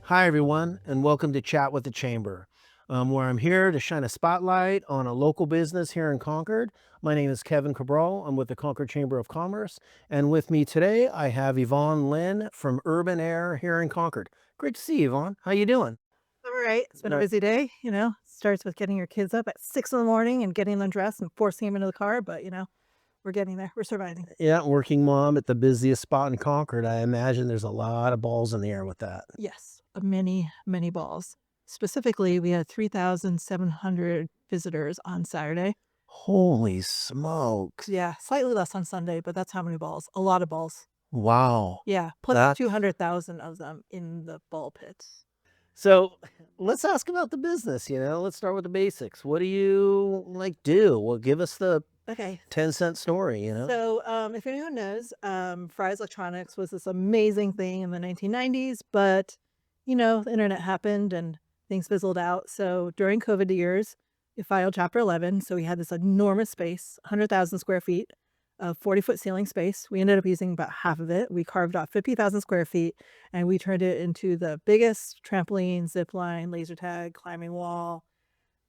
Hi, everyone, and welcome to Chat with the Chamber, where I'm here to shine a spotlight on a local business here in Concord. My name is Kevin Cabral. I'm with the Concord Chamber of Commerce, and with me today I have Yvonne Lin from Urban Air here in Concord. Great to see you, Yvonne. How you doing? All right. It's been a Uh, busy day, Starts with getting your kids up at 6 in the morning and getting them dressed and forcing them into the car, but, we're getting there. We're surviving. yeah, working mom at the busiest spot in Concord. I imagine there's a lot of balls in the air with that. Yes, many, many balls. Specifically, we had 3,700 visitors on Saturday. Holy smokes! Yeah, slightly less on Sunday, but that's how many balls. A lot of balls. Wow, Yeah, plus that 200,000 of them in the ball pits. So let's ask about the business, let's start with the basics. What do you like do? Well, give us the Okay. 10-cent story. So, if anyone knows, Fry's Electronics was this amazing thing in the 1990s, but the internet happened and things fizzled out. So during COVID years, we filed Chapter 11. So we had this enormous space, 100,000 square feet of 40-foot ceiling space. We ended up using about half of it. We carved off 50,000 square feet and we turned it into the biggest trampoline, zip line, laser tag, climbing wall,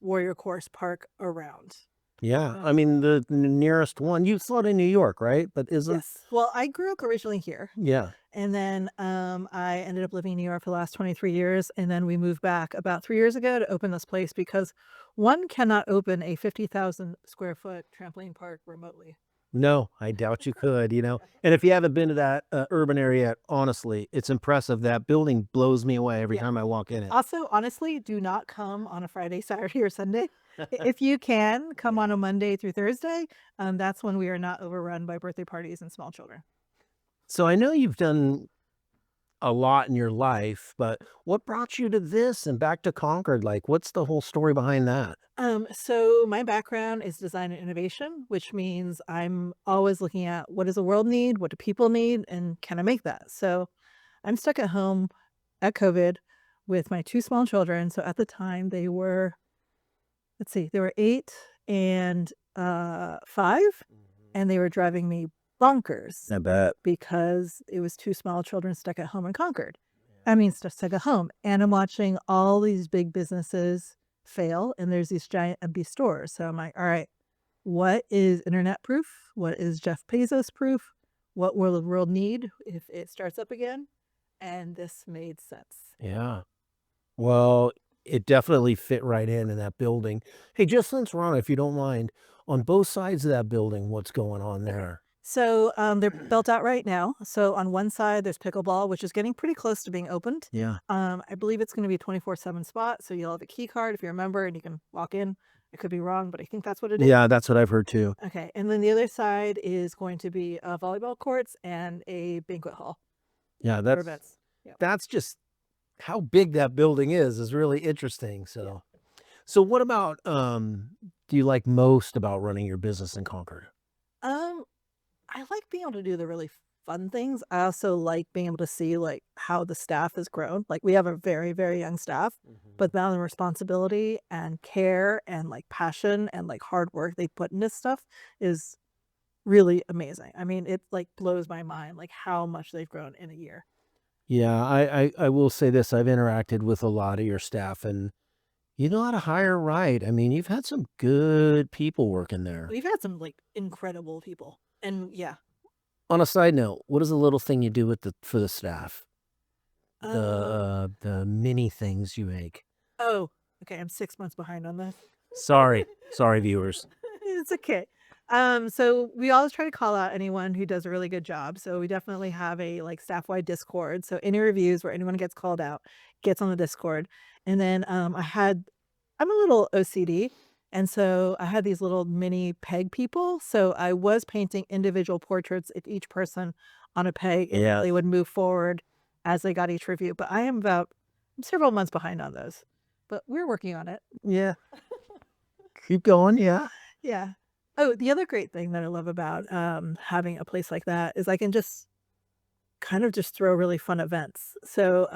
warrior course park around. Yeah, I mean the nearest one. You saw it in New York, right? But isn't Yes. Well, I grew up originally here. yeah. And then, I ended up living in New York for the last 23 years, and then we moved back about 3 years ago to open this place because one cannot open a 50,000 square foot trampoline park remotely. No, I doubt you could. And if you haven't been to that urban area yet, honestly, it's impressive. That building blows me away every Yeah. time I walk in it. Also, honestly, do not come on a Friday, Saturday, or Sunday. If you can, come on a Monday through Thursday. That's when we are not overrun by birthday parties and small children. So I know you've done a lot in your life, but what brought you to this and back to Concord? Like, what's the whole story behind that? So my background is design and innovation, which means I'm always looking at what does the world need, what do people need, and can I make that? So I'm stuck at home at COVID with my two small children. So at the time they were, let's see, they were 8 and 5, Mhm. and they were driving me bonkers I bet. because it was two small children stuck at home in Concord. Yeah. I mean, stuck at home. And I'm watching all these big businesses fail, and there's these giant empty stores. So I'm like, all right, what is internet proof? What is Jeff Bezos proof? What will the world need if it starts up again? And this made sense. Yeah. Well, it definitely fit right in that building. Hey, just since we're on, if you don't mind, on both sides of that building, what's going on there? So they're built out right now. So on one side, there's pickleball, which is getting pretty close to being opened. Yeah. I believe it's going to be a 24/7 spot. So you'll have a key card if you remember, and you can walk in. I could be wrong, but I think that's what it is. Yeah, that's what I've heard too. Okay. And then the other side is going to be volleyball courts and a banquet hall Yeah, for that's events. Yeah. that's just how big that building is really interesting. Yeah. So what about do you like most about running your business in Concord? Um, I like being able to do the really fun things. I also like being able to see like how the staff has grown. Like we have a very, very young staff, Mhm. but now the responsibility and care and like passion and like hard work they put into stuff is really amazing. I mean, it like blows my mind like how much they've grown in a year. Yeah, I will say this. I've interacted with a lot of your staff and you know how to hire right. I mean, you've had some good people working there. We've had some like incredible people. And yeah. On a side note, what is a little thing you do with the for the staff? Um The mini things you make. oh, okay, I'm 6 months behind on this. Sorry. Sorry, viewers. It's okay. So we always try to call out anyone who does a really good job. So we definitely have a like staff-wide Discord. So any reviews where anyone gets called out gets on the Discord. And then I'm a little OCD. And so I had these little mini peg people. So I was painting individual portraits of each person on a peg and Yeah. they would move forward as they got each review. But I'm several months behind on those. But we're working on it. Yeah. Keep going, yeah. Yeah. Oh, the other great thing that I love about, having a place like that is I can just kind of just throw really fun events. So,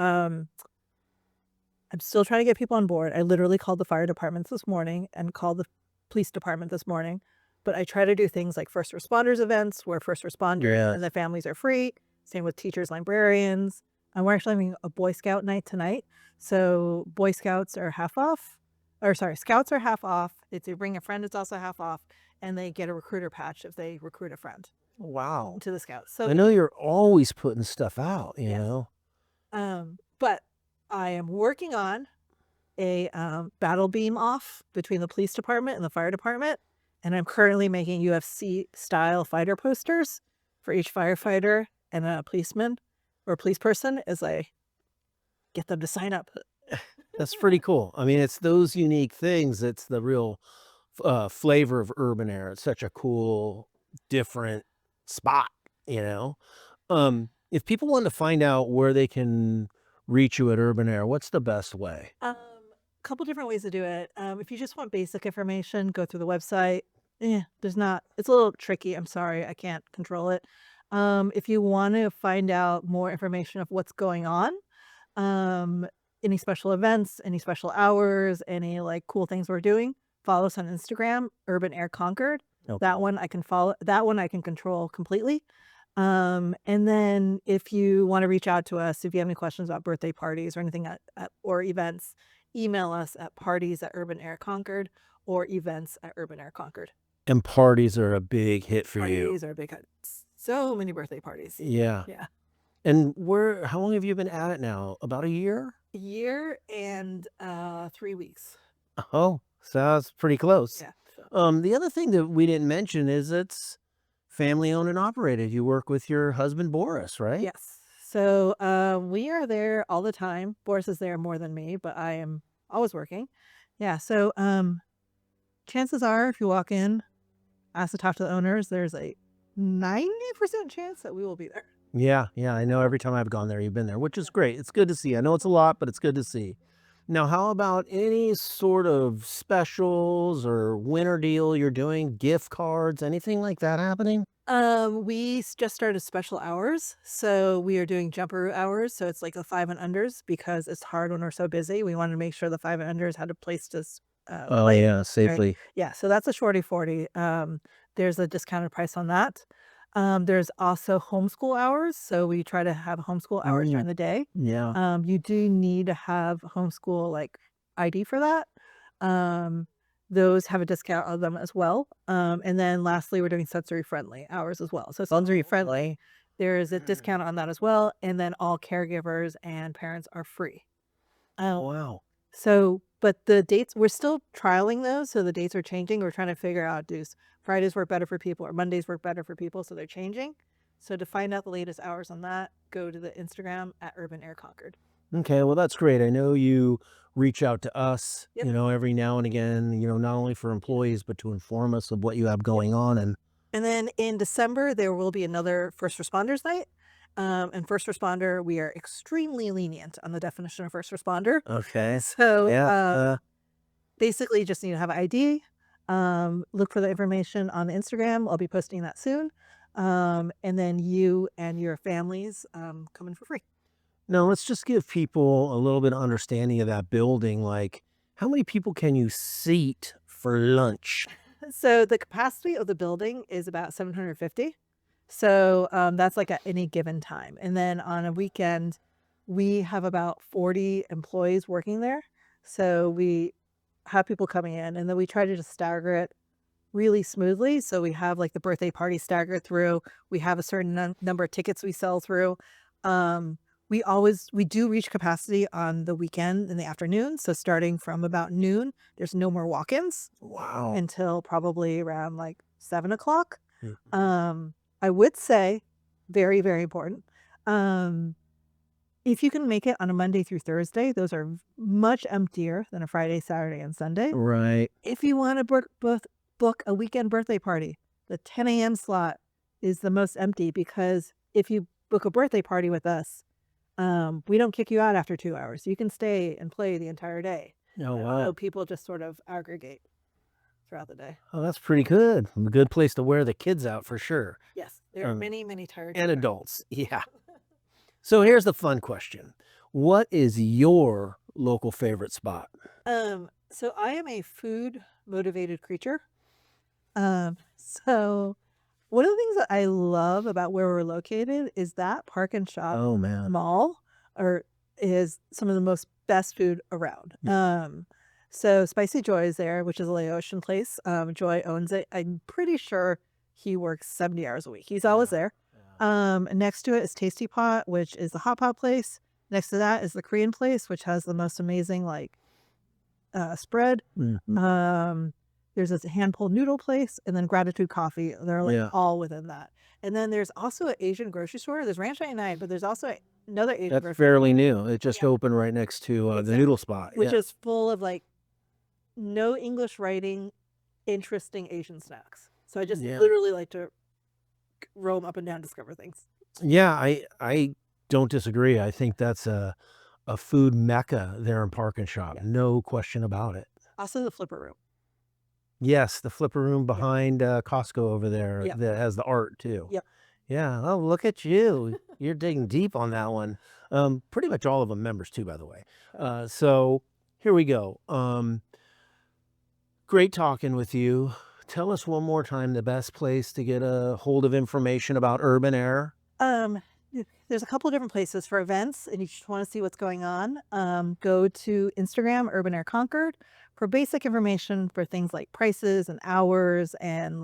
I'm still trying to get people on board. I literally called the fire departments this morning and called the police department this morning, but I try to do things like first responders events where first responders Yeah. and the families are free. Same with teachers, librarians, we're actually having a Boy Scout night tonight. So Boy Scouts are half off, or sorry, Scouts are half off. If you bring a friend, it's also half off, and they get a recruiter patch if they recruit a friend Wow. to the Scouts. I So know you're always putting stuff out, you yes, know? but I am working on a battle beam off between the police department and the fire department, and I'm currently making UFC style fighter posters for each firefighter and a policeman or police person as I get them to sign up. That's pretty cool. I mean, it's those unique things that's the real flavor of urban air. It's such a cool, different spot, you know? If people want to find out where they can reach you at Urban Air, what's the best way? Couple different ways to do it. If you just want basic information, go through the website. There's not. It's a little tricky. I'm sorry, I can't control it. If you want to find out more information of what's going on, um, any special events, any special hours, any like cool things we're doing, follow us on Instagram, Urban Air Concord. Okay. That one I can follow. That one I can control completely. And then if you want to reach out to us, if you have any questions about birthday parties or anything or events, email us at parties@urbanairconcord or events@urbanairconcord. And parties are a big hit for you. Parties are a big hit. So many birthday parties. Yeah. Yeah. And how long have you been at it now? About a year? A year and 3 weeks. Oh, so that's pretty close. Yeah. So. The other thing that we didn't mention is it's family owned and operated. You work with your husband, Boris, right? Yes. So we are there all the time. Boris is there more than me, but I am always working. Yeah. So chances are, if you walk in, ask to talk to the owners, there's a 90% chance that we will be there. Yeah, yeah. I know every time I've gone there, you've been there, which is great. It's good to see. I know it's a lot, but it's good to see. Now, how about any sort of specials or winter deal you're doing, gift cards, anything like that happening? We just started special hours, so we are doing jumper hours. So it's like the 5 and unders because it's hard when we're so busy. We wanted to make sure the 5 and unders had a place to Oh, play. yeah, Right? safely. Yeah, so that's a shorty 40. There's a discounted price on that. There's also homeschool hours, so we try to have homeschool hours during Mm, the day. yeah. You do need to have homeschool like ID for that. Um, those have a discount on them as well. And then lastly, we're doing sensory friendly hours as well. So sensory friendly, there is a Mm. discount on that as well. And then all caregivers and parents are free. Oh, Um, wow. so, but the dates, we're still trialing those. So the dates are changing. We're trying to figure out, Fridays work better for people or Mondays work better for people? So they're changing. So to find out the latest hours on that, go to the Instagram at Urban Air Concord. Okay, well, that's great. I know you reach out to us, Yep. every now and again, not only for employees, but to inform us of what you have going on. And And then in December, there will be another first responders night. And first responder, we are extremely lenient on the definition of first responder. okay. So Yeah. basically, you just need to have ID. Look for the information on Instagram. I'll be posting that soon. And then you and your families come in for free. Now, let's just give people a little bit of understanding of that building. Like, how many people can you seat for lunch? So the capacity of the building is about 750. So that's like at any given time. And then on a weekend, we have about 40 employees working there. So we have people coming in and then we try to just stagger it really smoothly. So we have like the birthday party staggered through. We have a certain number of tickets we sell through. We do reach capacity on the weekend in the afternoon. So starting from about noon, there's no more walk-ins Wow. until probably around like 7 o'clock. Mhm. I would say, very, very important. If you can make it on a Monday through Thursday, those are much emptier than a Friday, Saturday, and Sunday. Right. If you want to book a weekend birthday party, the 10 a.m. slot is the most empty because if you book a birthday party with us, we don't kick you out after 2 hours. You can stay and play the entire day. Oh, So wow. people just sort of aggregate throughout the day. Oh, that's pretty good. A good place to wear the kids out for sure. Yes, there are Um, many, many tired and children. adults. Yeah. So here's the fun question. What is your local favorite spot? So I am a food motivated creature. So one of the things that I love about where we're located is that Park and Shop Oh, man. mall. is some of the most best food around. So Spicy Joy is there, which is a Laotian place. Joy owns it. I'm pretty sure he works 70 hours a week. He's always there. Next to it is Tasty Pot, which is the hot pot place. Next to that is the Korean place, which has the most amazing spread. There's this hand pulled noodle place, and then Gratitude Coffee. They're all within that. And then there's also an Asian grocery store. There's Ranch 99, but there's also another Asian That's grocery fairly new. It just opened right next to the noodle spot, which is full of no English writing, interesting Asian snacks. So I just literally like to roam up and down, discover things. Yeah, I don't disagree. I think that's a food mecca there in Park and Shop. No question about it. Also the Flipper Room. Yes, the Flipper Room behind Costco over there that has the art too. Yeah. Oh, look at you. You're digging deep on that one. Pretty much all of them members too, by the way. So here we go. Great talking with you. Tell us one more time the best place to get a hold of information about Urban Air. There's a couple of different places for events, and you just want to see what's going on. Go to Instagram, Urban Air Concord, for basic information for things like prices and hours and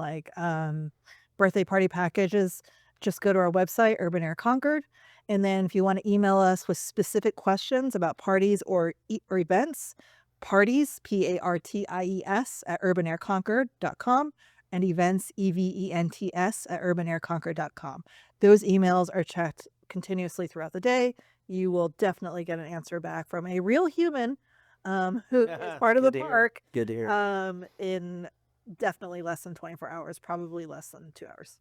birthday party packages. Just go to our website, Urban Air Concord. And then if you want to email us with specific questions about parties or events, parties, PARTIES, at urbanairconcord.com, and events, EVENTS, at urbanairconcord.com. Those emails are checked continuously throughout the day. You will definitely get an answer back from a real human who is part of the park. Good to hear. In definitely less than 24 hours, probably less than 2 hours.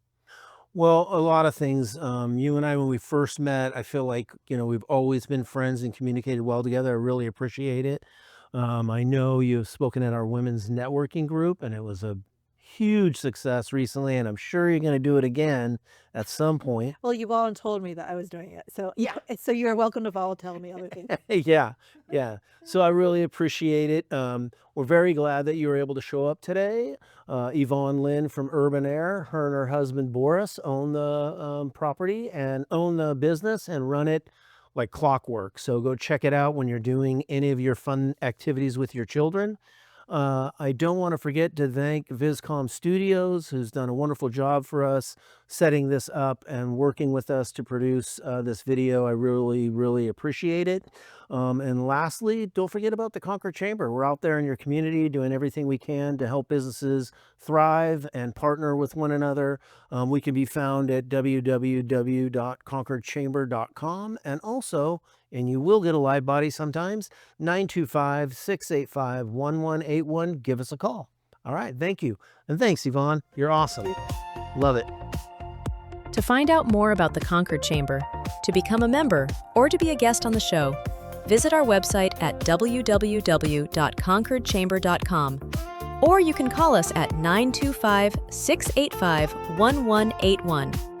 Well, a lot of things. You and I, when we first met, I feel like, we've always been friends and communicated well together. I really appreciate it. I know you've spoken at our women's networking group, and it was a huge success recently, and I'm sure you're going to do it again at some point. Well, Yvonne told me that I was doing it. So so you're welcome to follow, tell me other things. Yeah. So I really appreciate it. We're very glad that you were able to show up today. Yvonne Lin from Urban Air, her and her husband Boris own the property and own the business and run it like clockwork. So go check it out when you're doing any of your fun activities with your children. I don't want to forget to thank Viscom Studios, who's done a wonderful job for us setting this up and working with us to produce this video. I really, really appreciate it. And lastly, don't forget about the Concord Chamber. We're out there in your community doing everything we can to help businesses thrive and partner with one another. We can be found at www.concordchamber.com, and also, and you will get a live body sometimes, 925-685-1181. Give us a call. All right. Thank you. And thanks, Yvonne. You're awesome. Love it. To find out more about the Concord Chamber, to become a member, or to be a guest on the show, visit our website at www.concordchamber.com, or you can call us at 925-685-1181.